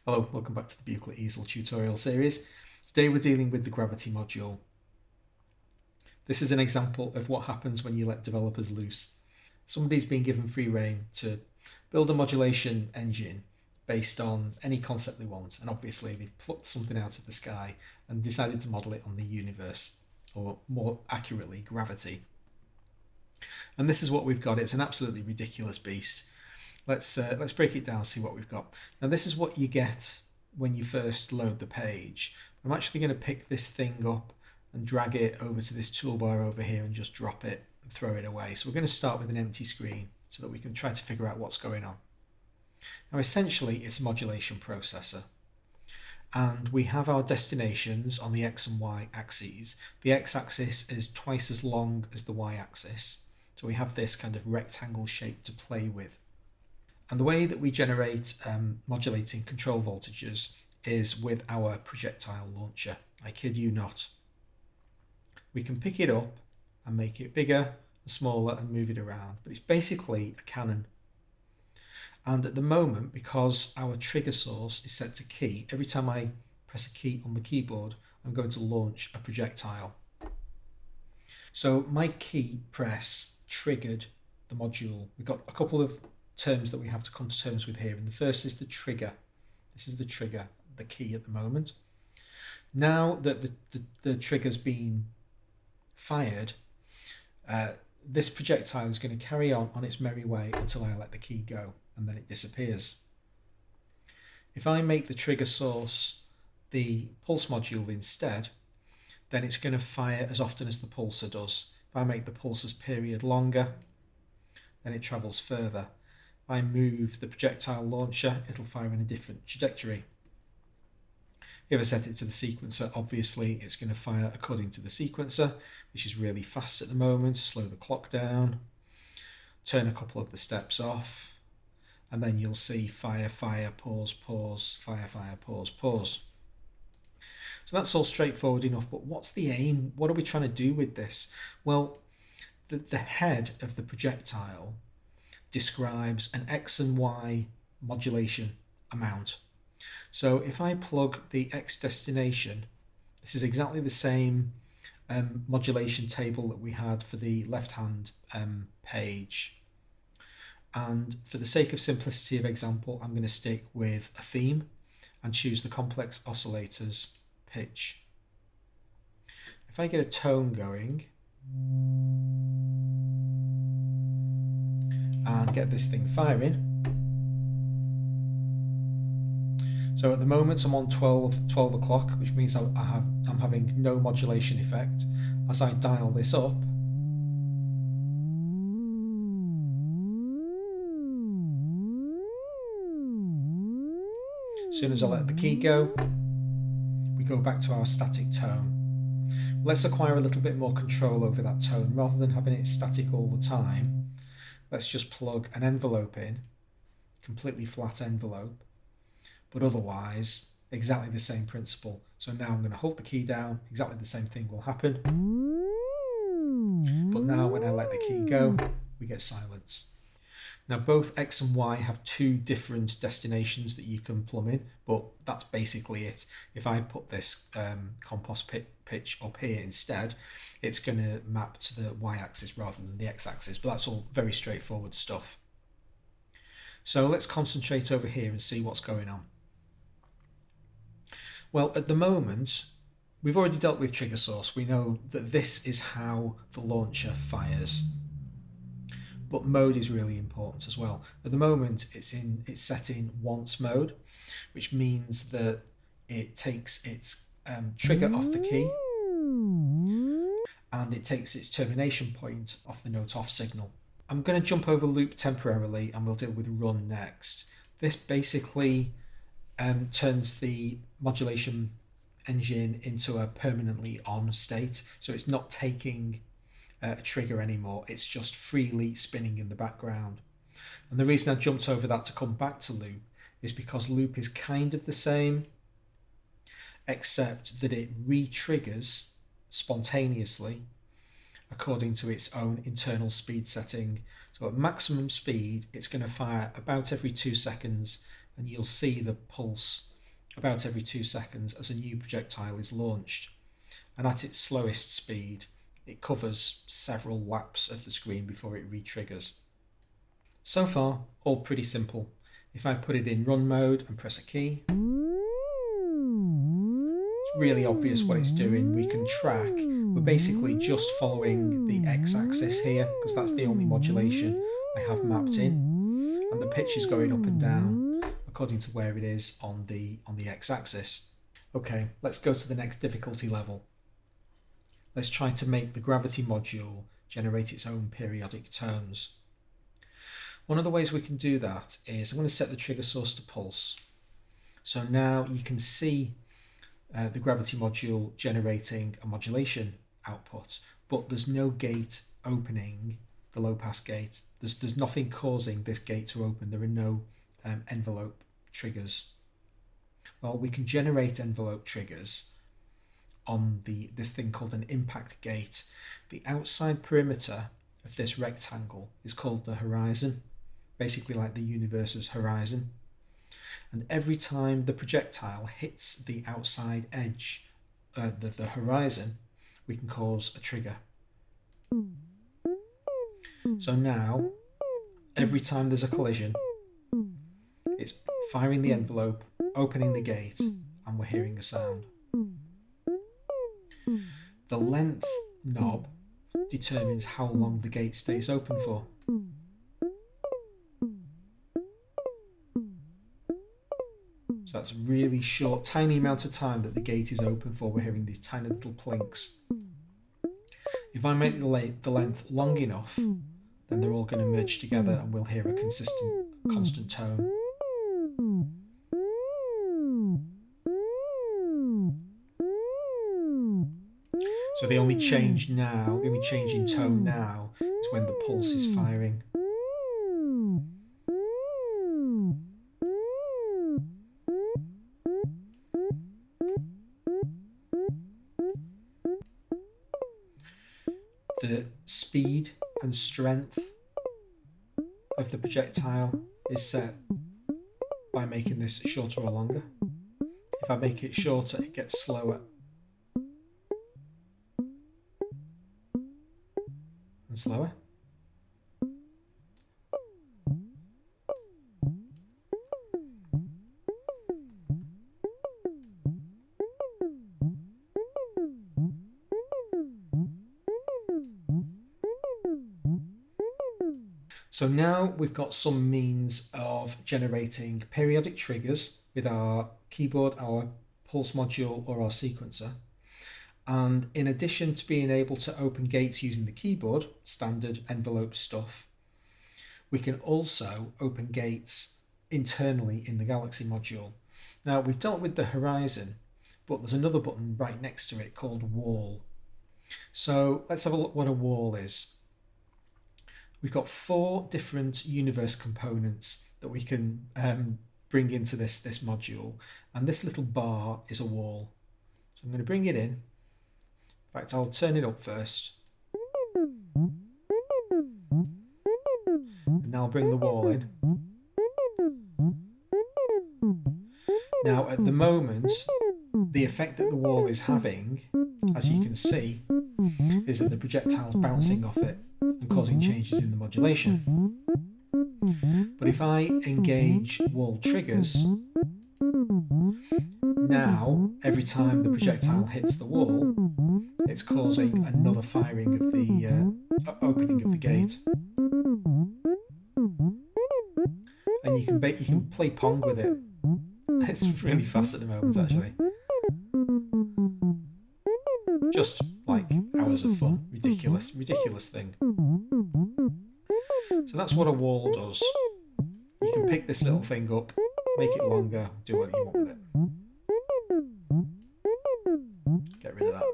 Hello, welcome back to the Buchla Easel tutorial series. Today we're dealing with the Gravity Module. This is an example of what happens when you let developers loose. Somebody's been given free rein to build a modulation engine based on any concept they want, and obviously they've plucked something out of the sky and decided to model it on the universe, or more accurately, gravity. And this is what we've got. It's an absolutely ridiculous beast. Let's break it down and see what we've got. Now this is what you get when you first load the page. I'm actually going to pick this thing up and drag it over to this toolbar over here and just drop it and throw it away. So we're going to start with an empty screen so that we can try to figure out what's going on. Now essentially it's a modulation processor. And we have our destinations on the X and Y axes. The X axis is twice as long as the Y axis. So we have this kind of rectangle shape to play with. And the way that we generate modulating control voltages is with our projectile launcher. I kid you not. We can pick it up and make it bigger and smaller and move it around, but it's basically a cannon. And at the moment, because our trigger source is set to key, every time I press a key on the keyboard, I'm going to launch a projectile. So my key press triggered the module. We've got a couple of terms that we have to come to terms with here, and the first is the trigger. This is the trigger, the key at the moment. Now that the trigger's been fired, this projectile is going to carry on its merry way until I let the key go, and then it disappears. If I make the trigger source the pulse module instead, then it's going to fire as often as the pulsar does. If I make the pulsar's period longer, then it travels further. If I move the projectile launcher, it'll fire in a different trajectory. If I set it to the sequencer, obviously it's going to fire according to the sequencer, which is really fast at the moment. Slow the clock down, turn a couple of the steps off, and then you'll see fire, fire, pause, pause, fire, fire, pause, pause. So that's all straightforward enough, but what's the aim? What are we trying to do with this? Well, the head of the projectile describes an X and Y modulation amount. So if I plug the X destination, this is exactly the same modulation table that we had for the left-hand page. And for the sake of simplicity of example, I'm going to stick with a theme and choose the complex oscillators pitch. If I get a tone going and get this thing firing, so at the moment I'm on 12 o'clock, which means I'm having no modulation effect. As I dial this up, as soon as I let the key go, we go back to our static tone. Let's acquire a little bit more control over that tone. Rather than having it static all the time, let's just plug an envelope in, completely flat envelope, but otherwise exactly the same principle. So now I'm going to hold the key down, exactly the same thing will happen. But now when I let the key go, we get silence. Now both X and Y have two different destinations that you can plumb in, but that's basically it. If I put this compost pitch up here instead, it's going to map to the Y axis rather than the X axis, but that's all very straightforward stuff. So let's concentrate over here and see what's going on. Well, at the moment, we've already dealt with trigger source. We know that this is how the launcher fires. But mode is really important as well. At the moment, it's set in once mode, which means that it takes its trigger off the key and it takes its termination point off the note off signal. I'm going to jump over loop temporarily and we'll deal with run next. This basically turns the modulation engine into a permanently on state, so it's not taking a trigger anymore, it's just freely spinning in the background. And the reason I jumped over that to come back to loop is because loop is kind of the same, except that it re-triggers spontaneously according to its own internal speed setting. So at maximum speed, it's going to fire about every 2 seconds, and you'll see the pulse about every 2 seconds as a new projectile is launched, and at its slowest speed it covers several laps of the screen before it re-triggers. So far, all pretty simple. If I put it in run mode and press a key, it's really obvious what it's doing. We can track. We're basically just following the x-axis here because that's the only modulation I have mapped in, and the pitch is going up and down according to where it is on the x-axis. Okay, let's go to the next difficulty level. Let's try to make the Gravity module generate its own periodic tones. One of the ways we can do that is I'm going to set the trigger source to pulse. So now you can see the Gravity module generating a modulation output, but there's no gate opening the low pass gate. There's nothing causing this gate to open. There are no envelope triggers. Well, we can generate envelope triggers on this thing called an impact gate. The outside perimeter of this rectangle is called the horizon, basically like the universe's horizon. And every time the projectile hits the outside edge, the horizon, we can cause a trigger. So now, every time there's a collision, it's firing the envelope, opening the gate, and we're hearing a sound. The length knob determines how long the gate stays open for. So that's a really short, tiny amount of time that the gate is open for. We're hearing these tiny little plinks. If I make the length long enough, then they're all going to merge together and we'll hear a consistent, constant tone. So the only change in tone now is when the pulse is firing. The speed and strength of the projectile is set by making this shorter or longer. If I make it shorter, it gets slower and slower. So now we've got some means of generating periodic triggers with our keyboard, our pulse module or our sequencer. And in addition to being able to open gates using the keyboard, standard envelope stuff, we can also open gates internally in the Galaxy module. Now we've dealt with the horizon, but there's another button right next to it called wall. So let's have a look what a wall is. We've got 4 different universe components that we can bring into this module, and this little bar is a wall. So I'm going to bring it in. In fact, I'll turn it up first. And now I'll bring the wall in. Now at the moment, the effect that the wall is having, as you can see, is that the projectile's bouncing off it and causing changes in the modulation. But if I engage wall triggers, now every time the projectile hits the wall, it's causing another firing of the opening of the gate. And you can play Pong with it. It's really fast at the moment, actually. Just like hours of fun. Ridiculous thing. So that's what a wall does. You can pick this little thing up, make it longer, do what you want with it. Get rid of that.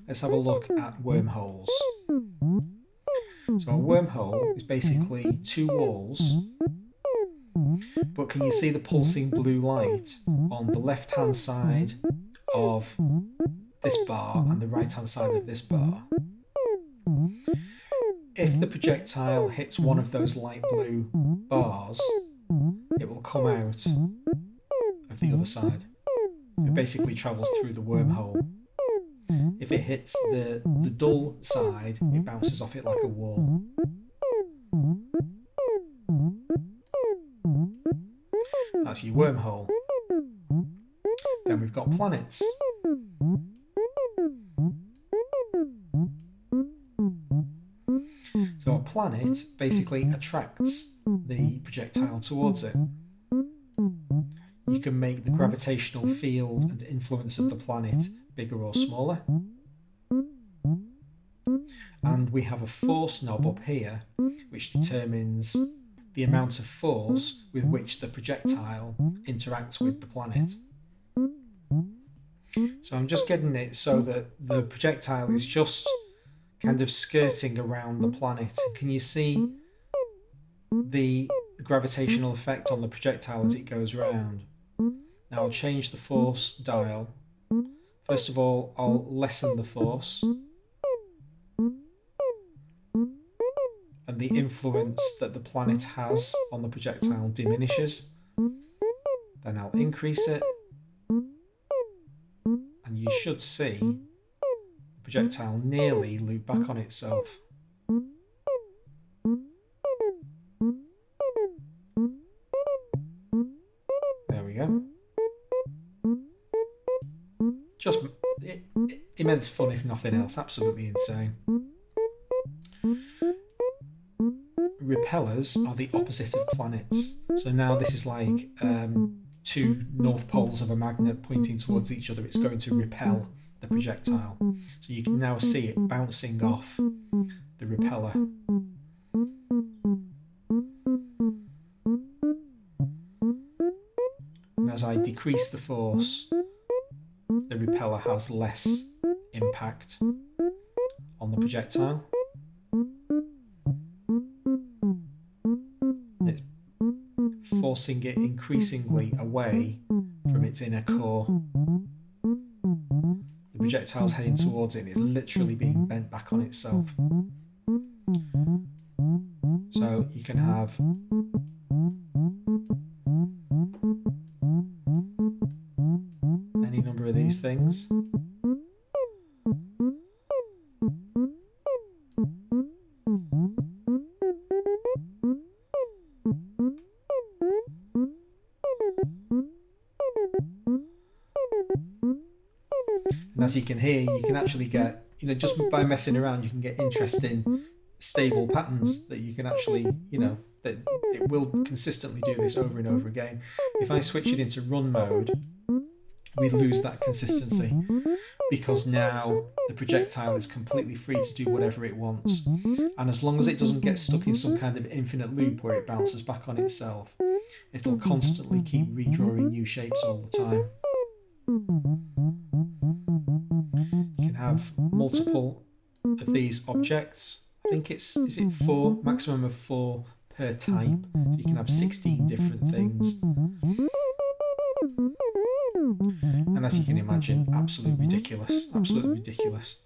Let's have a look at wormholes. So a wormhole is basically 2 walls, but can you see the pulsing blue light on the left hand side of this bar and the right hand side of this bar? If the projectile hits one of those light blue bars, it will come out of the other side. It basically travels through the wormhole. If it hits the dull side, it bounces off it like a wall. That's your wormhole. Then we've got planets. So a planet basically attracts the projectile towards it. You can make the gravitational field and influence of the planet bigger or smaller. And we have a force knob up here, which determines the amount of force with which the projectile interacts with the planet. So I'm just getting it so that the projectile is just kind of skirting around the planet. Can you see the gravitational effect on the projectile as it goes around? Now I'll change the force dial. First of all, I'll lessen the force. And the influence that the planet has on the projectile diminishes. Then I'll increase it. And you should see the projectile nearly loop back on itself. There we go. Just immense fun if nothing else, absolutely insane. Repellers are the opposite of planets. So now this is like two north poles of a magnet pointing towards each other. It's going to repel the projectile. So you can now see it bouncing off the repeller. And as I decrease the force, the repeller has less impact on the projectile. It's forcing it increasingly away from its inner core. The projectile's heading towards it and it's literally being bent back on itself. So you can have any number of these things. And as you can hear, you can actually get, just by messing around, you can get interesting stable patterns that you can actually, that it will consistently do this over and over again. If I switch it into run mode, we lose that consistency because now the projectile is completely free to do whatever it wants. And as long as it doesn't get stuck in some kind of infinite loop where it bounces back on itself, it'll constantly keep redrawing new shapes all the time. You can have multiple of these objects. I think is it 4, maximum of 4 per type. So you can have 16 different things. And as you can imagine, absolutely ridiculous. Absolutely ridiculous.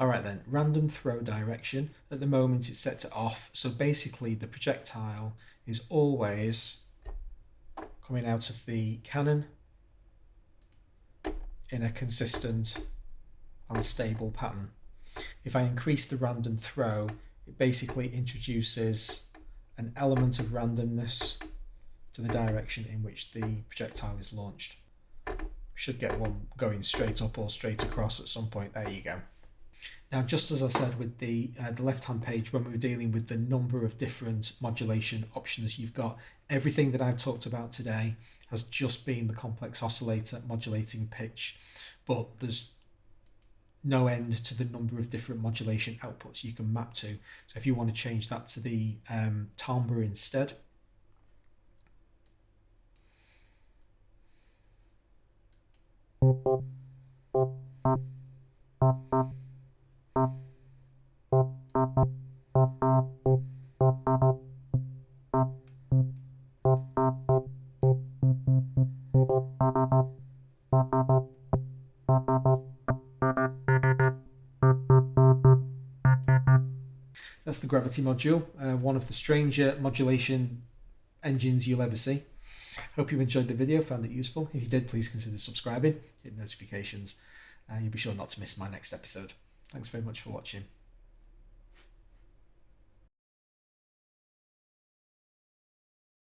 Alright then, random throw direction. At the moment it's set to off. So basically the projectile is always coming out of the cannon in a consistent and stable pattern. If I increase the random throw, it basically introduces an element of randomness to the direction in which the projectile is launched. We should get one going straight up or straight across at some point. There you go. Now, just as I said with the left-hand page, when we were dealing with the number of different modulation options you've got, everything that I've talked about today has just been the complex oscillator modulating pitch, but there's no end to the number of different modulation outputs you can map to. So if you want to change that to the timbre instead, the Gravity module, one of the stranger modulation engines you'll ever see. Hope you enjoyed the video, found it useful. If you did, please consider subscribing, hit notifications, and you'll be sure not to miss my next episode. Thanks very much for watching.